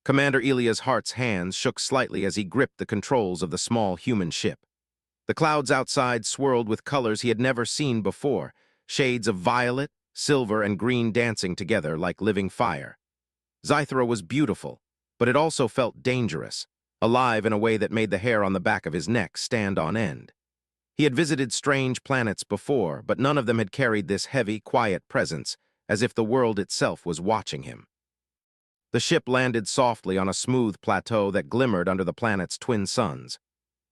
Commander Elia's heart's hands shook slightly as he gripped the controls of the small human ship. The clouds outside swirled with colors he had never seen before, shades of violet, silver, and green dancing together like living fire. Zythera was beautiful, but it also felt dangerous, alive in a way that made the hair on the back of his neck stand on end. He had visited strange planets before, but none of them had carried this heavy, quiet presence, as if the world itself was watching him. The ship landed softly on a smooth plateau that glimmered under the planet's twin suns.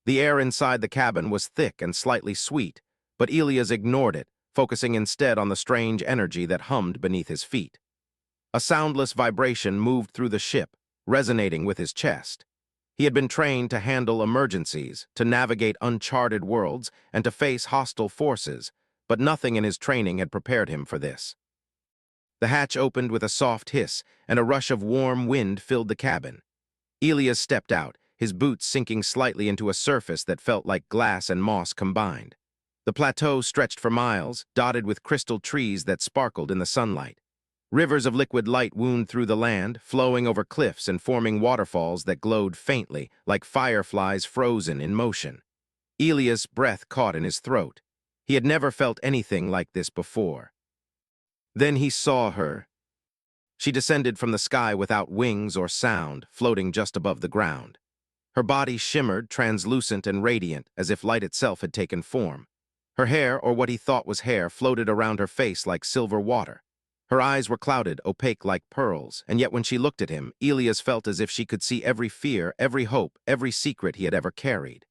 The air inside the cabin was thick and slightly sweet, but Elias ignored it, focusing instead on the strange energy that hummed beneath his feet. A soundless vibration moved through the ship, resonating with his chest. He had been trained to handle emergencies, to navigate uncharted worlds, and to face hostile forces, but nothing in his training had prepared him for this. The hatch opened with a soft hiss, and a rush of warm wind filled the cabin. Elias stepped out, his boots sinking slightly into a surface that felt like glass and moss combined. The plateau stretched for miles, dotted with crystal trees that sparkled in the sunlight. Rivers of liquid light wound through the land, flowing over cliffs and forming waterfalls that glowed faintly, like fireflies frozen in motion. Elias' breath caught in his throat. He had never felt anything like this before. Then he saw her. She descended from the sky without wings or sound, floating just above the ground. Her body shimmered, translucent and radiant, as if light itself had taken form. Her hair, or what he thought was hair, floated around her face like silver water. Her eyes were clouded, opaque like pearls, and yet when she looked at him, Elias felt as if she could see every fear, every hope, every secret he had ever carried.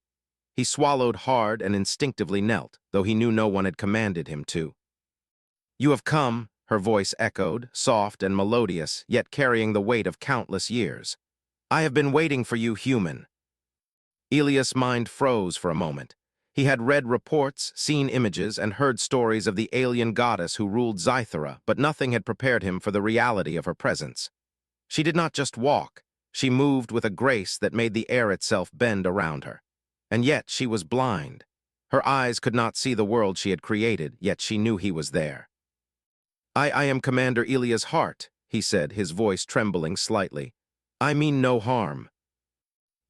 He swallowed hard and instinctively knelt, though he knew no one had commanded him to. "You have come," her voice echoed, soft and melodious, yet carrying the weight of countless years. "I have been waiting for you, human." Elias' mind froze for a moment. He had read reports, seen images, and heard stories of the alien goddess who ruled Zythera, but nothing had prepared him for the reality of her presence. She did not just walk, she moved with a grace that made the air itself bend around her. And yet she was blind. Her eyes could not see the world she had created, yet she knew he was there. I am Commander Elias Hart," he said, his voice trembling slightly. "I mean no harm."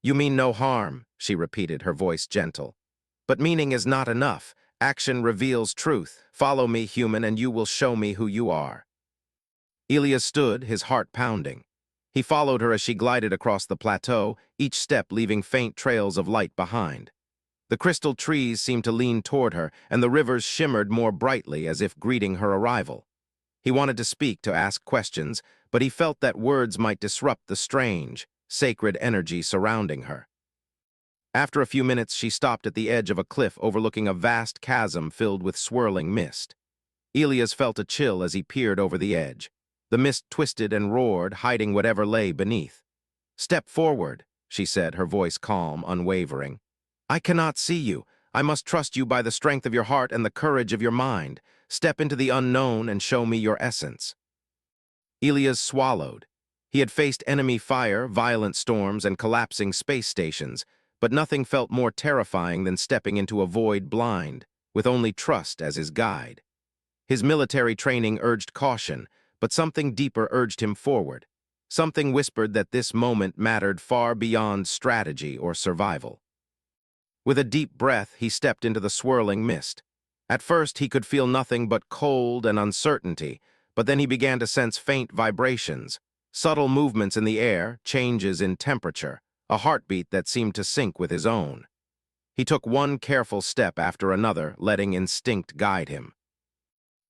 "You mean no harm," she repeated, her voice gentle. "But meaning is not enough. Action reveals truth. Follow me, human, and you will show me who you are." Elias stood, his heart pounding. He followed her as she glided across the plateau, each step leaving faint trails of light behind. The crystal trees seemed to lean toward her, and the rivers shimmered more brightly as if greeting her arrival. He wanted to speak, to ask questions, but he felt that words might disrupt the strange, sacred energy surrounding her. After a few minutes, she stopped at the edge of a cliff overlooking a vast chasm filled with swirling mist. Elias felt a chill as he peered over the edge. The mist twisted and roared, hiding whatever lay beneath. "Step forward," she said, her voice calm, unwavering. "I cannot see you. I must trust you by the strength of your heart and the courage of your mind. Step into the unknown and show me your essence." Elias swallowed. He had faced enemy fire, violent storms, and collapsing space stations, but nothing felt more terrifying than stepping into a void blind, with only trust as his guide. His military training urged caution, but something deeper urged him forward. Something whispered that this moment mattered far beyond strategy or survival. With a deep breath, he stepped into the swirling mist. At first, he could feel nothing but cold and uncertainty, but then he began to sense faint vibrations, subtle movements in the air, changes in temperature, a heartbeat that seemed to sync with his own. He took one careful step after another, letting instinct guide him.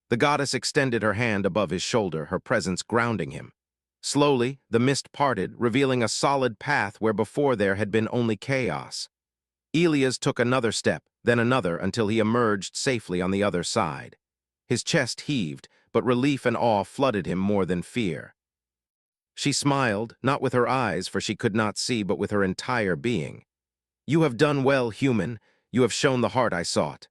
The goddess extended her hand above his shoulder, her presence grounding him. Slowly, the mist parted, revealing a solid path where before there had been only chaos. Elias took another step, then another, until he emerged safely on the other side. His chest heaved, but relief and awe flooded him more than fear. She smiled, not with her eyes, for she could not see, but with her entire being. "You have done well, human. You have shown the heart I sought."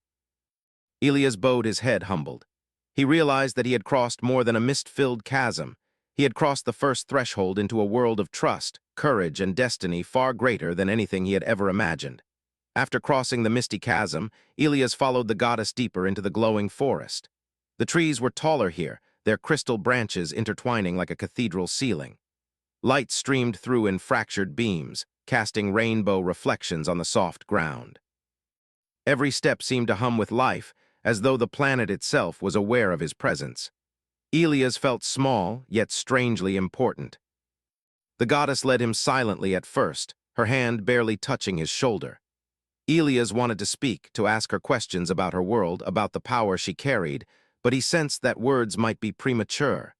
Elias bowed his head, humbled. He realized that he had crossed more than a mist-filled chasm. He had crossed the first threshold into a world of trust, courage, and destiny far greater than anything he had ever imagined. After crossing the misty chasm, Elias followed the goddess deeper into the glowing forest. The trees were taller here, their crystal branches intertwining like a cathedral ceiling. Light streamed through in fractured beams, casting rainbow reflections on the soft ground. Every step seemed to hum with life, as though the planet itself was aware of his presence. Elias felt small, yet strangely important. The goddess led him silently at first, her hand barely touching his shoulder. Elias wanted to speak, to ask her questions about her world, about the power she carried, but he sensed that words might be premature.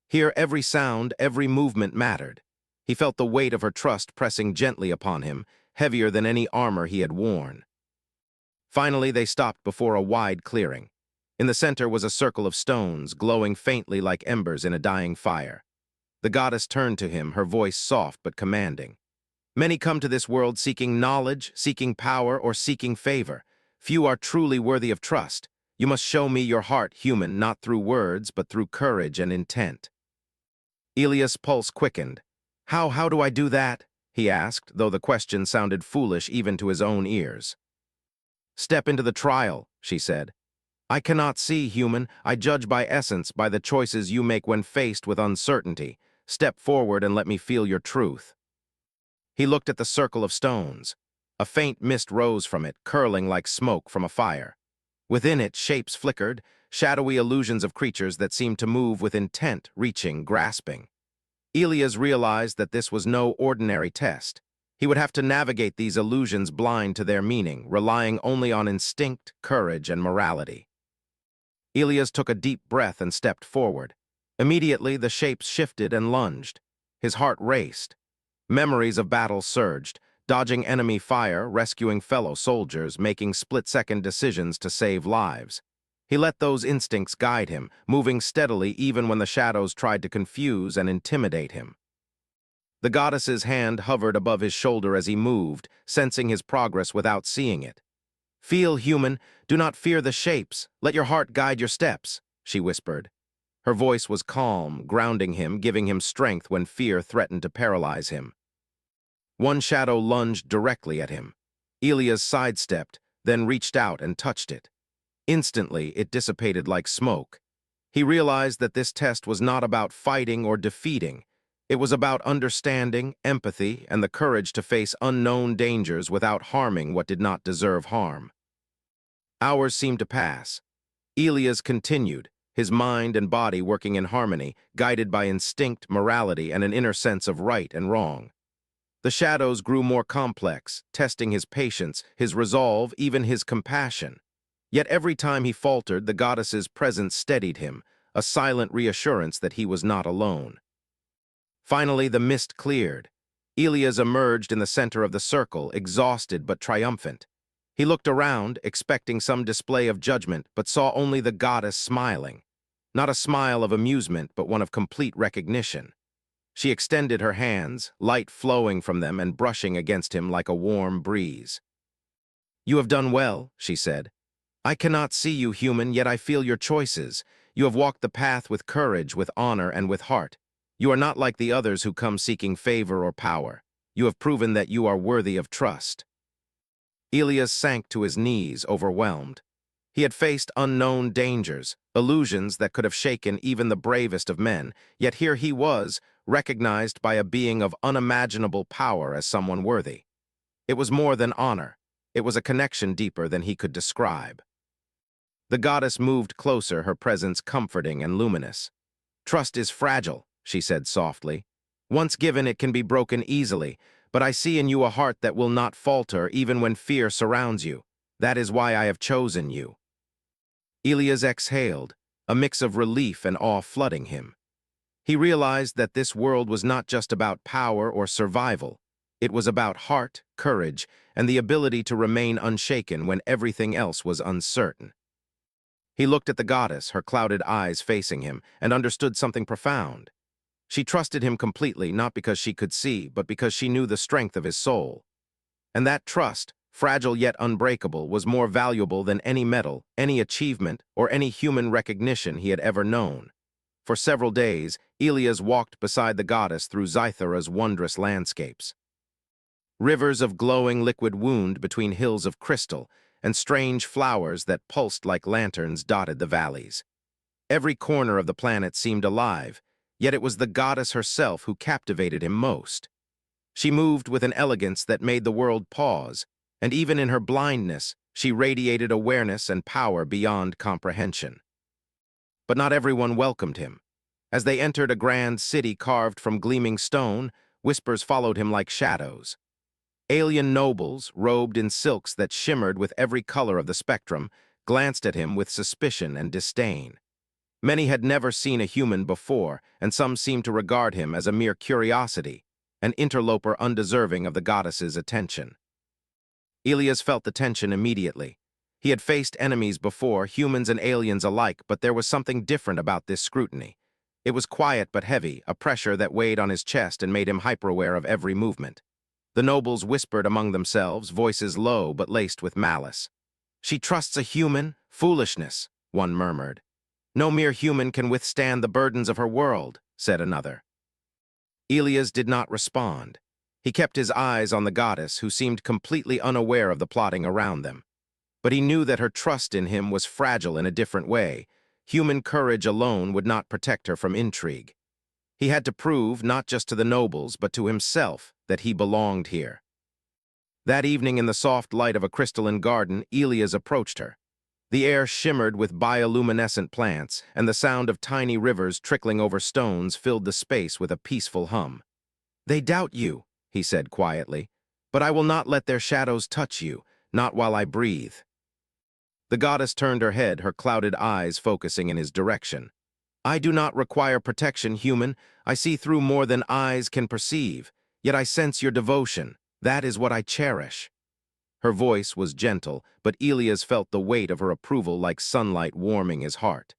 Here every sound, every movement mattered. He felt the weight of her trust pressing gently upon him, heavier than any armor he had worn. Finally, they stopped before a wide clearing. In the center was a circle of stones, glowing faintly like embers in a dying fire. The goddess turned to him, her voice soft but commanding. Many come to this world seeking knowledge, seeking power, or seeking favor. Few are truly worthy of trust. You must show me your heart, human, not through words, but through courage and intent. Elias' pulse quickened. How do I do that? He asked, though the question sounded foolish even to his own ears. Step into the trial, she said. I cannot see, human. I judge by essence, by the choices you make when faced with uncertainty. Step forward and let me feel your truth. He looked at the circle of stones. A faint mist rose from it, curling like smoke from a fire. Within it, shapes flickered, shadowy illusions of creatures that seemed to move with intent, reaching, grasping. Elias realized that this was no ordinary test. He would have to navigate these illusions blind to their meaning, relying only on instinct, courage, and morality. Elias took a deep breath and stepped forward. Immediately, the shapes shifted and lunged. His heart raced. Memories of battle surged, dodging enemy fire, rescuing fellow soldiers, making split-second decisions to save lives. He let those instincts guide him, moving steadily even when the shadows tried to confuse and intimidate him. The goddess's hand hovered above his shoulder as he moved, sensing his progress without seeing it. Feel, human, do not fear the shapes. Let your heart guide your steps, she whispered. Her voice was calm, grounding him, giving him strength when fear threatened to paralyze him. One shadow lunged directly at him. Elias sidestepped, then reached out and touched it. Instantly, it dissipated like smoke. He realized that this test was not about fighting or defeating. It was about understanding, empathy, and the courage to face unknown dangers without harming what did not deserve harm. Hours seemed to pass. Elias continued, his mind and body working in harmony, guided by instinct, morality, and an inner sense of right and wrong. The shadows grew more complex, testing his patience, his resolve, even his compassion. Yet every time he faltered, the goddess's presence steadied him, a silent reassurance that he was not alone. Finally, the mist cleared. Elias emerged in the center of the circle, exhausted but triumphant. He looked around, expecting some display of judgment, but saw only the goddess smiling. Not a smile of amusement, but one of complete recognition. She extended her hands, light flowing from them and brushing against him like a warm breeze. You have done well, she said. I cannot see you, human, yet I feel your choices. You have walked the path with courage, with honor, and with heart. You are not like the others who come seeking favor or power. You have proven that you are worthy of trust. Elias sank to his knees, overwhelmed. He had faced unknown dangers, illusions that could have shaken even the bravest of men, yet here he was, recognized by a being of unimaginable power as someone worthy. It was more than honor. It was a connection deeper than he could describe. The goddess moved closer, her presence comforting and luminous. Trust is fragile, she said softly. Once given, it can be broken easily, but I see in you a heart that will not falter even when fear surrounds you. That is why I have chosen you. Elias exhaled, a mix of relief and awe flooding him. He realized that this world was not just about power or survival. It was about heart, courage, and the ability to remain unshaken when everything else was uncertain. He looked at the goddess, her clouded eyes facing him, and understood something profound. She trusted him completely, not because she could see, but because she knew the strength of his soul. And that trust, fragile yet unbreakable, was more valuable than any medal, any achievement, or any human recognition he had ever known. For several days, Elias walked beside the goddess through Zythera's wondrous landscapes. Rivers of glowing liquid wound between hills of crystal, and strange flowers that pulsed like lanterns dotted the valleys. Every corner of the planet seemed alive, Yet it was the goddess herself who captivated him most. She moved with an elegance that made the world pause, and even in her blindness, she radiated awareness and power beyond comprehension. But not everyone welcomed him. As they entered a grand city carved from gleaming stone, whispers followed him like shadows. Alien nobles, robed in silks that shimmered with every color of the spectrum, glanced at him with suspicion and disdain. Many had never seen a human before, and some seemed to regard him as a mere curiosity, an interloper undeserving of the goddess's attention. Elias felt the tension immediately. He had faced enemies before, humans and aliens alike, but there was something different about this scrutiny. It was quiet but heavy, a pressure that weighed on his chest and made him hyper-aware of every movement. The nobles whispered among themselves, voices low but laced with malice. "She trusts a human? Foolishness," one murmured. "No mere human can withstand the burdens of her world," said another. Elias did not respond. He kept his eyes on the goddess, who seemed completely unaware of the plotting around them. But he knew that her trust in him was fragile in a different way. Human courage alone would not protect her from intrigue. He had to prove, not just to the nobles, but to himself, that he belonged here. That evening, in the soft light of a crystalline garden, Elias approached her. The air shimmered with bioluminescent plants, and the sound of tiny rivers trickling over stones filled the space with a peaceful hum. "They doubt you," he said quietly, "but I will not let their shadows touch you, not while I breathe." The goddess turned her head, her clouded eyes focusing in his direction. "I do not require protection, human. I see through more than eyes can perceive. Yet I sense your devotion. That is what I cherish." Her voice was gentle, but Elias felt the weight of her approval like sunlight warming his heart.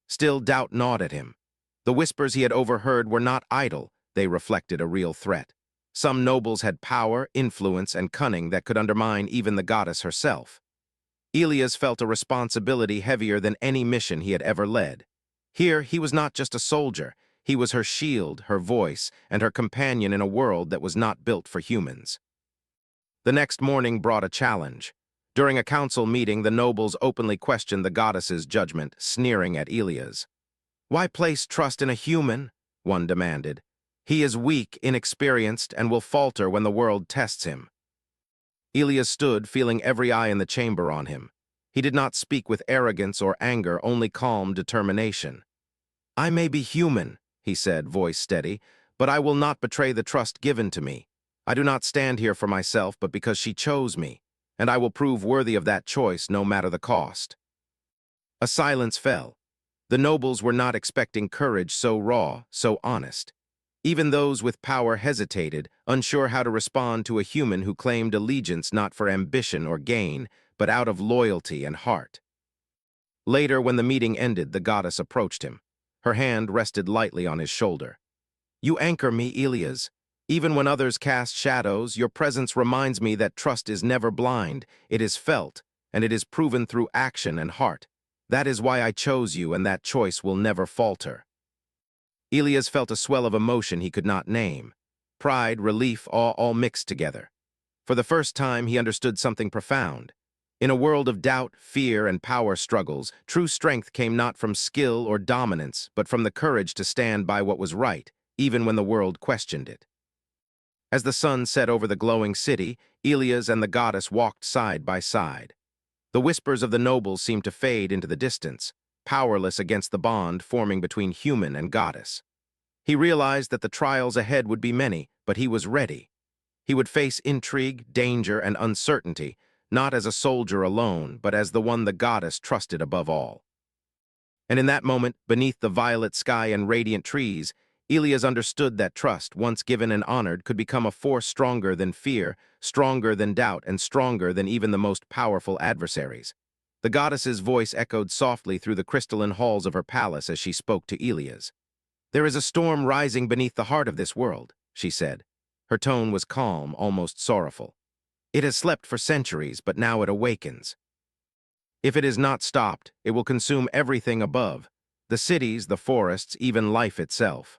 Still, doubt gnawed at him. The whispers he had overheard were not idle, they reflected a real threat. Some nobles had power, influence, and cunning that could undermine even the goddess herself. Elias felt a responsibility heavier than any mission he had ever led. Here, he was not just a soldier. He was her shield, her voice, and her companion in a world that was not built for humans. The next morning brought a challenge. During a council meeting, the nobles openly questioned the goddess's judgment, sneering at Elias. "Why place trust in a human?" one demanded. "He is weak, inexperienced, and will falter when the world tests him." Elias stood, feeling every eye in the chamber on him. He did not speak with arrogance or anger, only calm determination. "I may be human," he said, voice steady, "but I will not betray the trust given to me. I do not stand here for myself, but because she chose me, and I will prove worthy of that choice no matter the cost." A silence fell. The nobles were not expecting courage so raw, so honest. Even those with power hesitated, unsure how to respond to a human who claimed allegiance not for ambition or gain, but out of loyalty and heart. Later, when the meeting ended, the goddess approached him. Her hand rested lightly on his shoulder. "You anchor me, Elias. Even when others cast shadows, your presence reminds me that trust is never blind. It is felt, and it is proven through action and heart. That is why I chose you, and that choice will never falter." Elias felt a swell of emotion he could not name. Pride, relief, all mixed together. For the first time, he understood something profound. In a world of doubt, fear, and power struggles, true strength came not from skill or dominance, but from the courage to stand by what was right, even when the world questioned it. As the sun set over the glowing city, Elias and the goddess walked side by side. The whispers of the nobles seemed to fade into the distance, powerless against the bond forming between human and goddess. He realized that the trials ahead would be many, but he was ready. He would face intrigue, danger, and uncertainty, not as a soldier alone, but as the one the goddess trusted above all. And in that moment, beneath the violet sky and radiant trees, Elias understood that trust, once given and honored, could become a force stronger than fear, stronger than doubt, and stronger than even the most powerful adversaries. The goddess's voice echoed softly through the crystalline halls of her palace as she spoke to Elias. "There is a storm rising beneath the heart of this world," she said. Her tone was calm, almost sorrowful. "It has slept for centuries, but now it awakens. If it is not stopped, it will consume everything above, the cities, the forests, even life itself."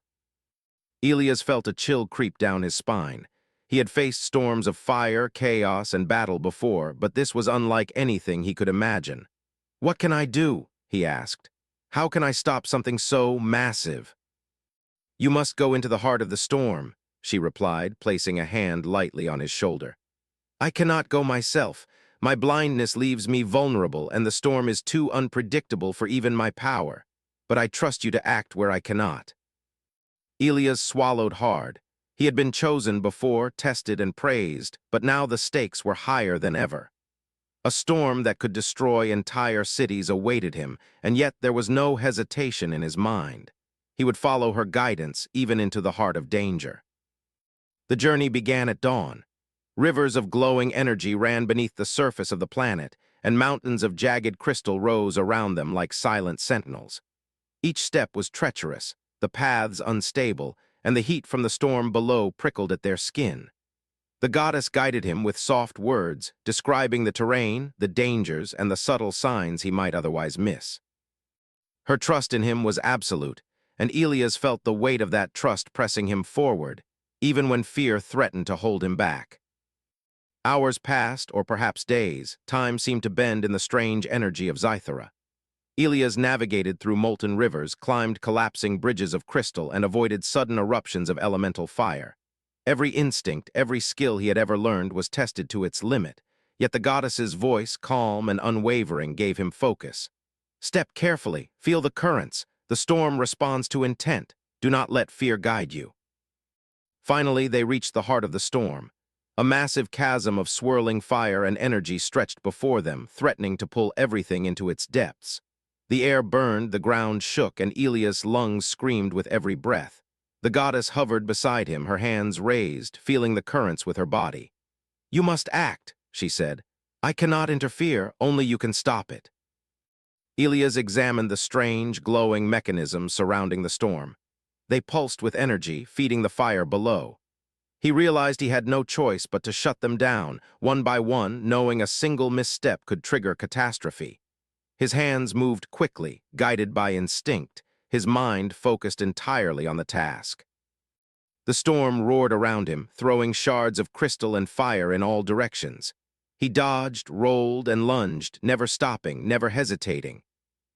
Elias felt a chill creep down his spine. He had faced storms of fire, chaos, and battle before, but this was unlike anything he could imagine. "What can I do?" he asked. "How can I stop something so massive?" "You must go into the heart of the storm," she replied, placing a hand lightly on his shoulder. "I cannot go myself. My blindness leaves me vulnerable, and the storm is too unpredictable for even my power. But I trust you to act where I cannot." Elias swallowed hard. He had been chosen before, tested and praised, but now the stakes were higher than ever. A storm that could destroy entire cities awaited him, and yet there was no hesitation in his mind. He would follow her guidance even into the heart of danger. The journey began at dawn. Rivers of glowing energy ran beneath the surface of the planet, and mountains of jagged crystal rose around them like silent sentinels. Each step was treacherous, the paths unstable, and the heat from the storm below prickled at their skin. The goddess guided him with soft words, describing the terrain, the dangers, and the subtle signs he might otherwise miss. Her trust in him was absolute, and Elias felt the weight of that trust pressing him forward, even when fear threatened to hold him back. Hours passed, or perhaps days. Time seemed to bend in the strange energy of Zythera. Elias navigated through molten rivers, climbed collapsing bridges of crystal, and avoided sudden eruptions of elemental fire. Every instinct, every skill he had ever learned was tested to its limit, yet the goddess's voice, calm and unwavering, gave him focus. "Step carefully, feel the currents. The storm responds to intent. Do not let fear guide you." Finally, they reached the heart of the storm. A massive chasm of swirling fire and energy stretched before them, threatening to pull everything into its depths. The air burned, the ground shook, and Elias' lungs screamed with every breath. The goddess hovered beside him, her hands raised, feeling the currents with her body. "You must act," she said. "I cannot interfere, only you can stop it." Elias examined the strange, glowing mechanisms surrounding the storm. They pulsed with energy, feeding the fire below. He realized he had no choice but to shut them down, one by one, knowing a single misstep could trigger catastrophe. His hands moved quickly, guided by instinct, his mind focused entirely on the task. The storm roared around him, throwing shards of crystal and fire in all directions. He dodged, rolled, and lunged, never stopping, never hesitating.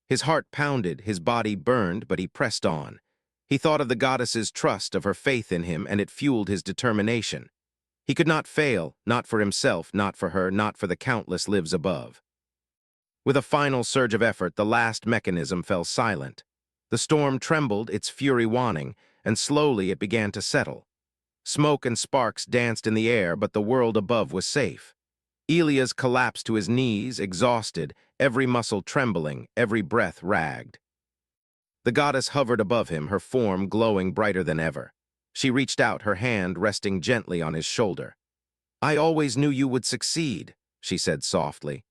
His heart pounded, his body burned, but he pressed on. He thought of the goddess's trust, of her faith in him, and it fueled his determination. He could not fail, not for himself, not for her, not for the countless lives above. With a final surge of effort, the last mechanism fell silent. The storm trembled, its fury waning, and slowly it began to settle. Smoke and sparks danced in the air, but the world above was safe. Elias collapsed to his knees, exhausted, every muscle trembling, every breath ragged. The goddess hovered above him, her form glowing brighter than ever. She reached out, her hand resting gently on his shoulder. "I always knew you would succeed," she said softly.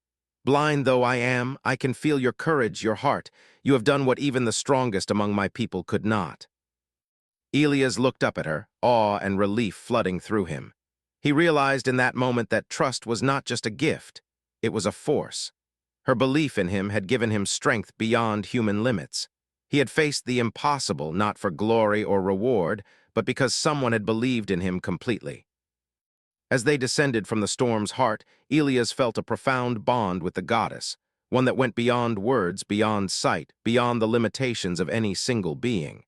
"Blind though I am, I can feel your courage, your heart. You have done what even the strongest among my people could not." Elias looked up at her, awe and relief flooding through him. He realized in that moment that trust was not just a gift, it was a force. Her belief in him had given him strength beyond human limits. He had faced the impossible not for glory or reward, but because someone had believed in him completely. As they descended from the storm's heart, Elias felt a profound bond with the goddess, one that went beyond words, beyond sight, beyond the limitations of any single being.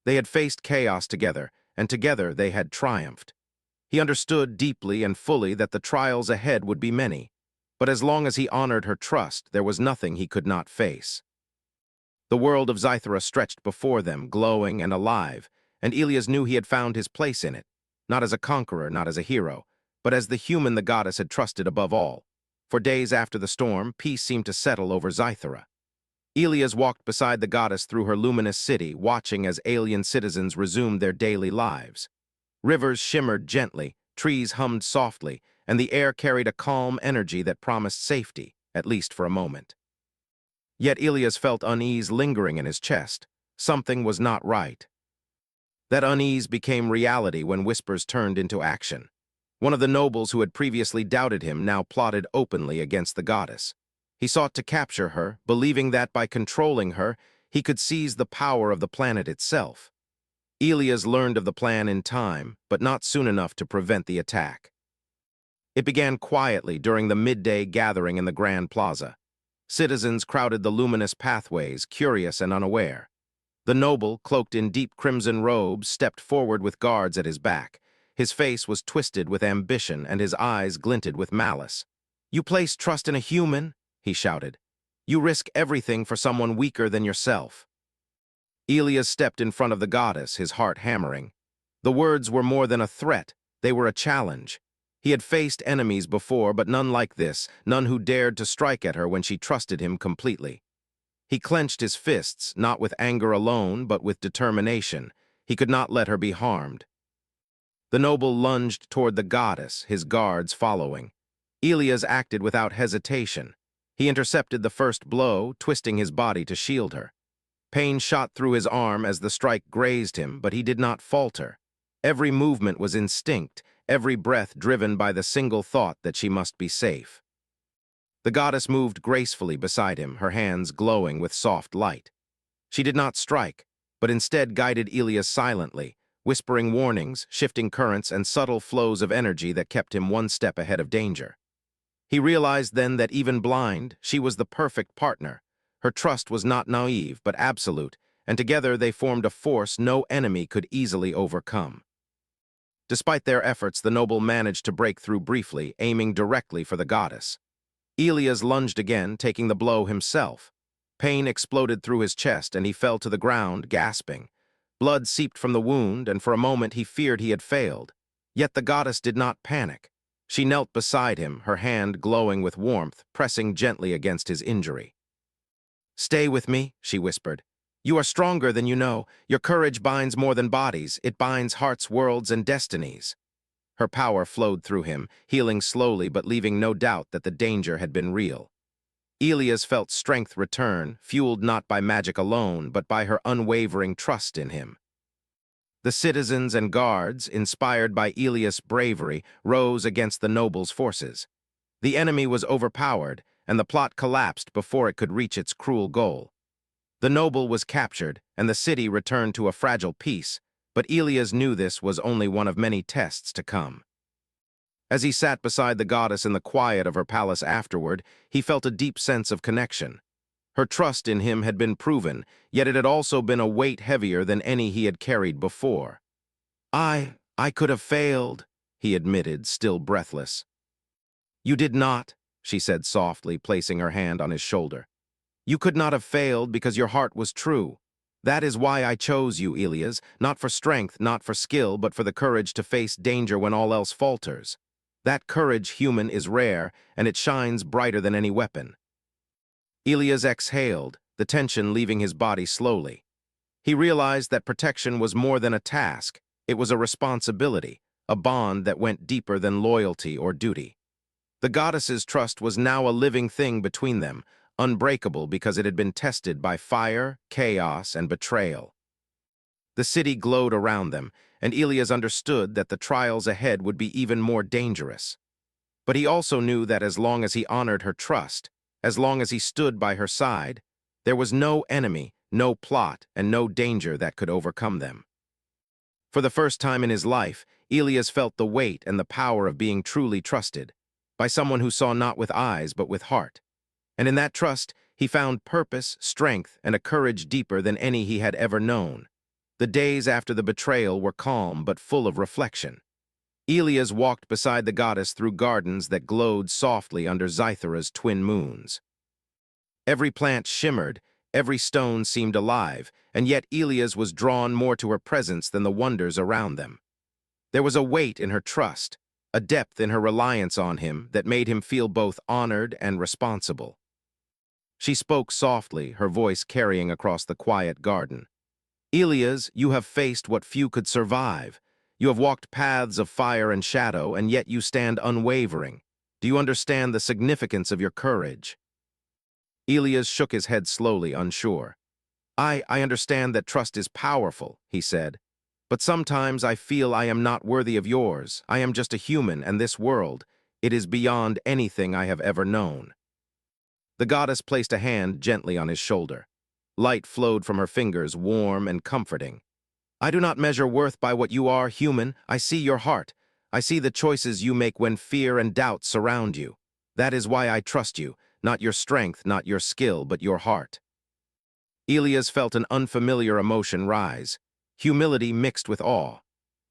They had faced chaos together, and together they had triumphed. He understood deeply and fully that the trials ahead would be many, but as long as he honored her trust, there was nothing he could not face. The world of Zythera stretched before them, glowing and alive, and Elias knew he had found his place in it, not as a conqueror, not as a hero, but as the human the goddess had trusted above all. For days after the storm, peace seemed to settle over Zythera. Elias walked beside the goddess through her luminous city, watching as alien citizens resumed their daily lives. Rivers shimmered gently, trees hummed softly, and the air carried a calm energy that promised safety, at least for a moment. Yet Elias felt unease lingering in his chest. Something was not right. That unease became reality when whispers turned into action. One of the nobles who had previously doubted him now plotted openly against the goddess. He sought to capture her, believing that by controlling her, he could seize the power of the planet itself. Elias learned of the plan in time, but not soon enough to prevent the attack. It began quietly during the midday gathering in the Grand Plaza. Citizens crowded the luminous pathways, curious and unaware. The noble, cloaked in deep crimson robes, stepped forward with guards at his back. His face was twisted with ambition and his eyes glinted with malice. "You place trust in a human?" he shouted. "You risk everything for someone weaker than yourself." Elias stepped in front of the goddess, his heart hammering. The words were more than a threat, they were a challenge. He had faced enemies before, but none like this, none who dared to strike at her when she trusted him completely. He clenched his fists, not with anger alone, but with determination. He could not let her be harmed. The noble lunged toward the goddess, his guards following. Elias acted without hesitation. He intercepted the first blow, twisting his body to shield her. Pain shot through his arm as the strike grazed him, but he did not falter. Every movement was instinct, every breath driven by the single thought that she must be safe. The goddess moved gracefully beside him, her hands glowing with soft light. She did not strike, but instead guided Elias silently, whispering warnings, shifting currents, and subtle flows of energy that kept him one step ahead of danger. He realized then that even blind, she was the perfect partner. Her trust was not naive, but absolute, and together they formed a force no enemy could easily overcome. Despite their efforts, the noble managed to break through briefly, aiming directly for the goddess. Elias lunged again, taking the blow himself. Pain exploded through his chest, and he fell to the ground, gasping. Blood seeped from the wound, and for a moment he feared he had failed. Yet the goddess did not panic. She knelt beside him, her hand glowing with warmth, pressing gently against his injury. "Stay with me," she whispered. "You are stronger than you know. Your courage binds more than bodies. It binds hearts, worlds, and destinies." Her power flowed through him, healing slowly but leaving no doubt that the danger had been real. Elias felt strength return, fueled not by magic alone, but by her unwavering trust in him. The citizens and guards, inspired by Elias' bravery, rose against the noble's forces. The enemy was overpowered, and the plot collapsed before it could reach its cruel goal. The noble was captured, and the city returned to a fragile peace, but Elias knew this was only one of many tests to come. As he sat beside the goddess in the quiet of her palace afterward, he felt a deep sense of connection. Her trust in him had been proven, yet it had also been a weight heavier than any he had carried before. I could have failed," he admitted, still breathless. "You did not," she said softly, placing her hand on his shoulder. "You could not have failed because your heart was true. That is why I chose you, Elias, not for strength, not for skill, but for the courage to face danger when all else falters. That courage, human, is rare, and it shines brighter than any weapon." Elias exhaled, the tension leaving his body slowly. He realized that protection was more than a task. It was a responsibility, a bond that went deeper than loyalty or duty. The goddess's trust was now a living thing between them, unbreakable because it had been tested by fire, chaos, and betrayal. The city glowed around them, and Elias understood that the trials ahead would be even more dangerous. But he also knew that as long as he honored her trust, as long as he stood by her side, there was no enemy, no plot, and no danger that could overcome them. For the first time in his life, Elias felt the weight and the power of being truly trusted, by someone who saw not with eyes but with heart. And in that trust, he found purpose, strength, and a courage deeper than any he had ever known. The days after the betrayal were calm but full of reflection. Elias walked beside the goddess through gardens that glowed softly under Zythera's twin moons. Every plant shimmered, every stone seemed alive, and yet Elias was drawn more to her presence than the wonders around them. There was a weight in her trust, a depth in her reliance on him that made him feel both honored and responsible. She spoke softly, her voice carrying across the quiet garden. "Elias, you have faced what few could survive. You have walked paths of fire and shadow, and yet you stand unwavering. Do you understand the significance of your courage?" Elias shook his head slowly, unsure. I understand that trust is powerful," he said. "But sometimes I feel I am not worthy of yours. I am just a human, and this world, it is beyond anything I have ever known." The goddess placed a hand gently on his shoulder. Light flowed from her fingers, warm and comforting. "I do not measure worth by what you are, human. I see your heart. I see the choices you make when fear and doubt surround you. That is why I trust you, not your strength, not your skill, but your heart." Elias felt an unfamiliar emotion rise, humility mixed with awe.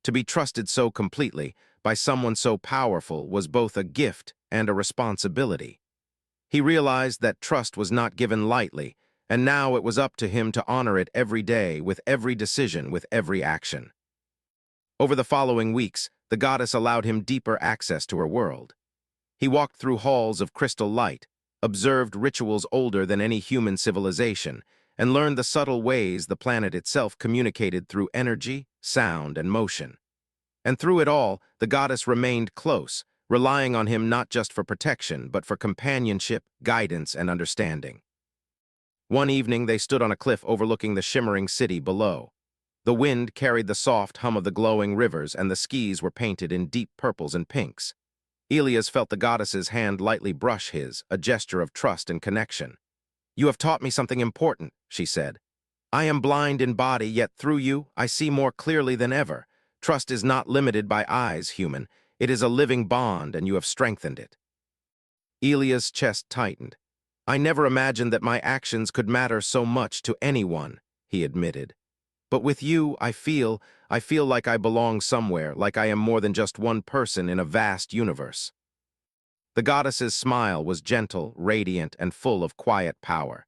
To be trusted so completely by someone so powerful was both a gift and a responsibility. He realized that trust was not given lightly, and now it was up to him to honor it every day, with every decision, with every action. Over the following weeks, the goddess allowed him deeper access to her world. He walked through halls of crystal light, observed rituals older than any human civilization, and learned the subtle ways the planet itself communicated through energy, sound, and motion. And through it all, the goddess remained close, relying on him not just for protection, but for companionship, guidance, and understanding. One evening, they stood on a cliff overlooking the shimmering city below. The wind carried the soft hum of the glowing rivers, and the skies were painted in deep purples and pinks. Elias felt the goddess's hand lightly brush his, a gesture of trust and connection. "You have taught me something important," she said. "I am blind in body, yet through you I see more clearly than ever. Trust is not limited by eyes, human. It is a living bond, and you have strengthened it." Elias' chest tightened. "I never imagined that my actions could matter so much to anyone," he admitted. "But with you, I feel like I belong somewhere, like I am more than just one person in a vast universe." The goddess's smile was gentle, radiant, and full of quiet power.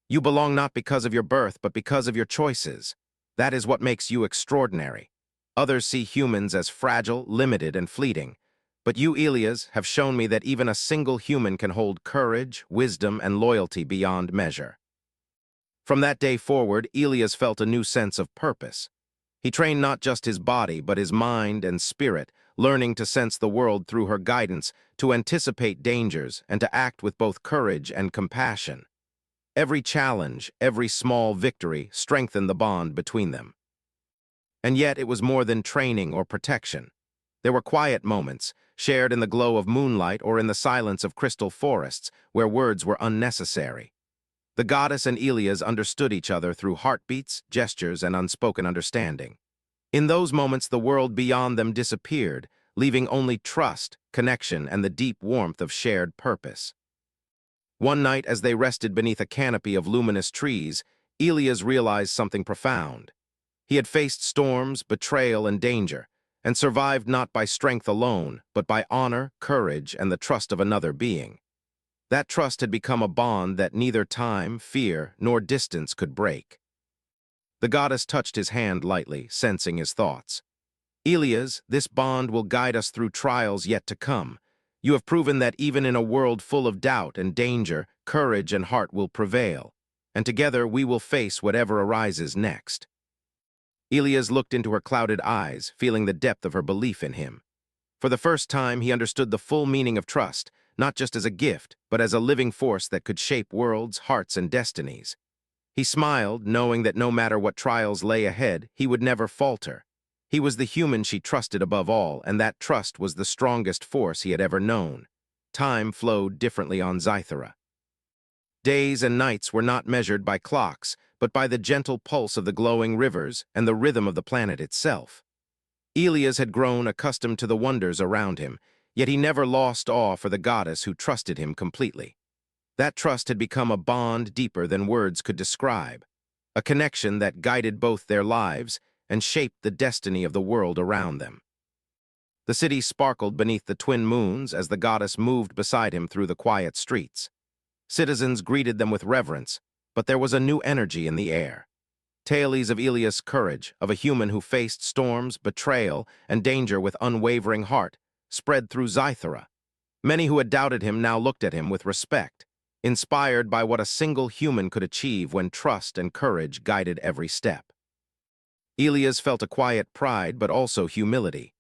"You belong not because of your birth, but because of your choices. That is what makes you extraordinary. Others see humans as fragile, limited, and fleeting. But you, Elias, have shown me that even a single human can hold courage, wisdom, and loyalty beyond measure." From that day forward, Elias felt a new sense of purpose. He trained not just his body, but his mind and spirit, learning to sense the world through her guidance, to anticipate dangers, and to act with both courage and compassion. Every challenge, every small victory strengthened the bond between them. And yet it was more than training or protection. There were quiet moments, shared in the glow of moonlight or in the silence of crystal forests, where words were unnecessary. The goddess and Elias understood each other through heartbeats, gestures, and unspoken understanding. In those moments, the world beyond them disappeared, leaving only trust, connection, and the deep warmth of shared purpose. One night, as they rested beneath a canopy of luminous trees, Elias realized something profound. He had faced storms, betrayal, and danger, and survived not by strength alone, but by honor, courage, and the trust of another being. That trust had become a bond that neither time, fear, nor distance could break. The goddess touched his hand lightly, sensing his thoughts. "Elias, this bond will guide us through trials yet to come. You have proven that even in a world full of doubt and danger, courage and heart will prevail, and together we will face whatever arises next." Elias looked into her clouded eyes, feeling the depth of her belief in him. For the first time, he understood the full meaning of trust, not just as a gift, but as a living force that could shape worlds, hearts, and destinies. He smiled, knowing that no matter what trials lay ahead, he would never falter. He was the human she trusted above all, and that trust was the strongest force he had ever known. Time flowed differently on Zythera. Days and nights were not measured by clocks, but by the gentle pulse of the glowing rivers and the rhythm of the planet itself. Elias had grown accustomed to the wonders around him, yet he never lost awe for the goddess who trusted him completely. That trust had become a bond deeper than words could describe, a connection that guided both their lives and shaped the destiny of the world around them. The city sparkled beneath the twin moons as the goddess moved beside him through the quiet streets. Citizens greeted them with reverence, but there was a new energy in the air. Tales of Elias' courage, of a human who faced storms, betrayal, and danger with unwavering heart, spread through Zythera. Many who had doubted him now looked at him with respect, inspired by what a single human could achieve when trust and courage guided every step. Elias felt a quiet pride, but also humility.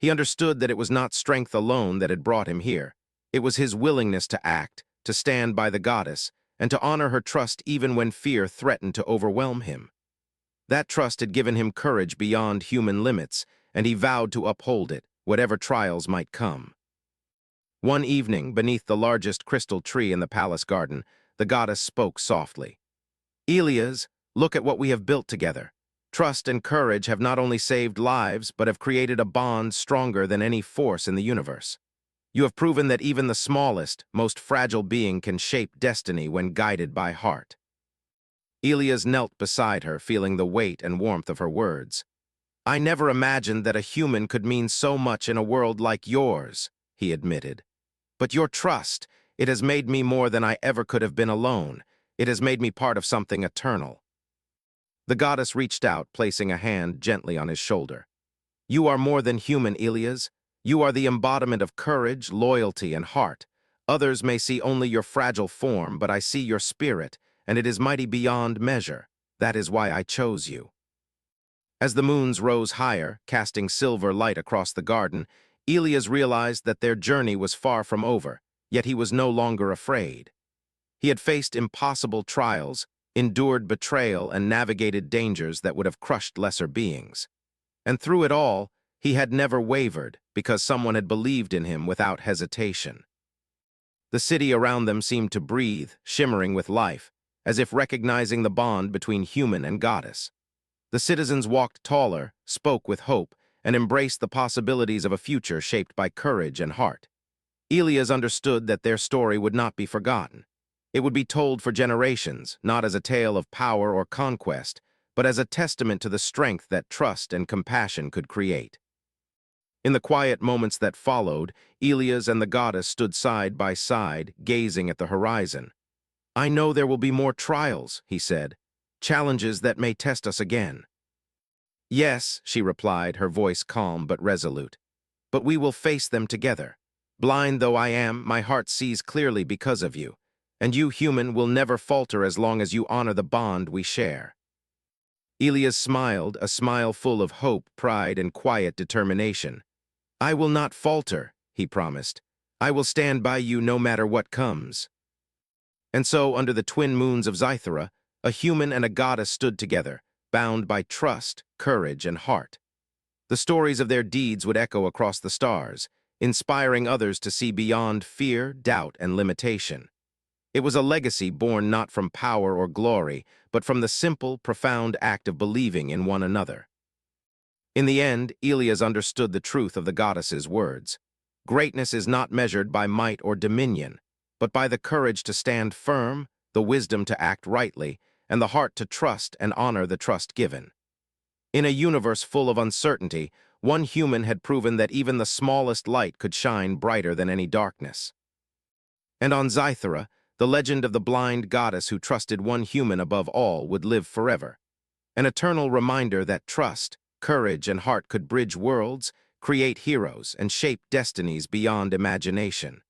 He understood that it was not strength alone that had brought him here. It was his willingness to act, to stand by the goddess, and to honor her trust even when fear threatened to overwhelm him. That trust had given him courage beyond human limits, and he vowed to uphold it, whatever trials might come. One evening, beneath the largest crystal tree in the palace garden, the goddess spoke softly. "Elias, look at what we have built together. Trust and courage have not only saved lives, but have created a bond stronger than any force in the universe. You have proven that even the smallest, most fragile being can shape destiny when guided by heart." Elias knelt beside her, feeling the weight and warmth of her words. "I never imagined that a human could mean so much in a world like yours," he admitted. "But your trust, it has made me more than I ever could have been alone. It has made me part of something eternal." The goddess reached out, placing a hand gently on his shoulder. "You are more than human, Elias. You are the embodiment of courage, loyalty, and heart. Others may see only your fragile form, but I see your spirit, and it is mighty beyond measure. That is why I chose you." As the moons rose higher, casting silver light across the garden, Elias realized that their journey was far from over, yet he was no longer afraid. He had faced impossible trials, endured betrayal, and navigated dangers that would have crushed lesser beings. And through it all, he had never wavered because someone had believed in him without hesitation. The city around them seemed to breathe, shimmering with life, as if recognizing the bond between human and goddess. The citizens walked taller, spoke with hope, and embraced the possibilities of a future shaped by courage and heart. Elias understood that their story would not be forgotten. It would be told for generations, not as a tale of power or conquest, but as a testament to the strength that trust and compassion could create. In the quiet moments that followed, Elias and the goddess stood side by side, gazing at the horizon. "I know there will be more trials," he said, "challenges that may test us again." "Yes," she replied, her voice calm but resolute. "But we will face them together. Blind though I am, my heart sees clearly because of you. And you, human, will never falter as long as you honor the bond we share." Elias smiled, a smile full of hope, pride, and quiet determination. "I will not falter," he promised. "I will stand by you no matter what comes." And so, under the twin moons of Zythera, a human and a goddess stood together, bound by trust, courage, and heart. The stories of their deeds would echo across the stars, inspiring others to see beyond fear, doubt, and limitation. It was a legacy born not from power or glory, but from the simple, profound act of believing in one another. In the end, Elias understood the truth of the goddess's words. Greatness is not measured by might or dominion, but by the courage to stand firm, the wisdom to act rightly, and the heart to trust and honor the trust given. In a universe full of uncertainty, one human had proven that even the smallest light could shine brighter than any darkness. And on Zythera, the legend of the blind goddess who trusted one human above all would live forever. An eternal reminder that trust, courage, and heart could bridge worlds, create heroes, and shape destinies beyond imagination.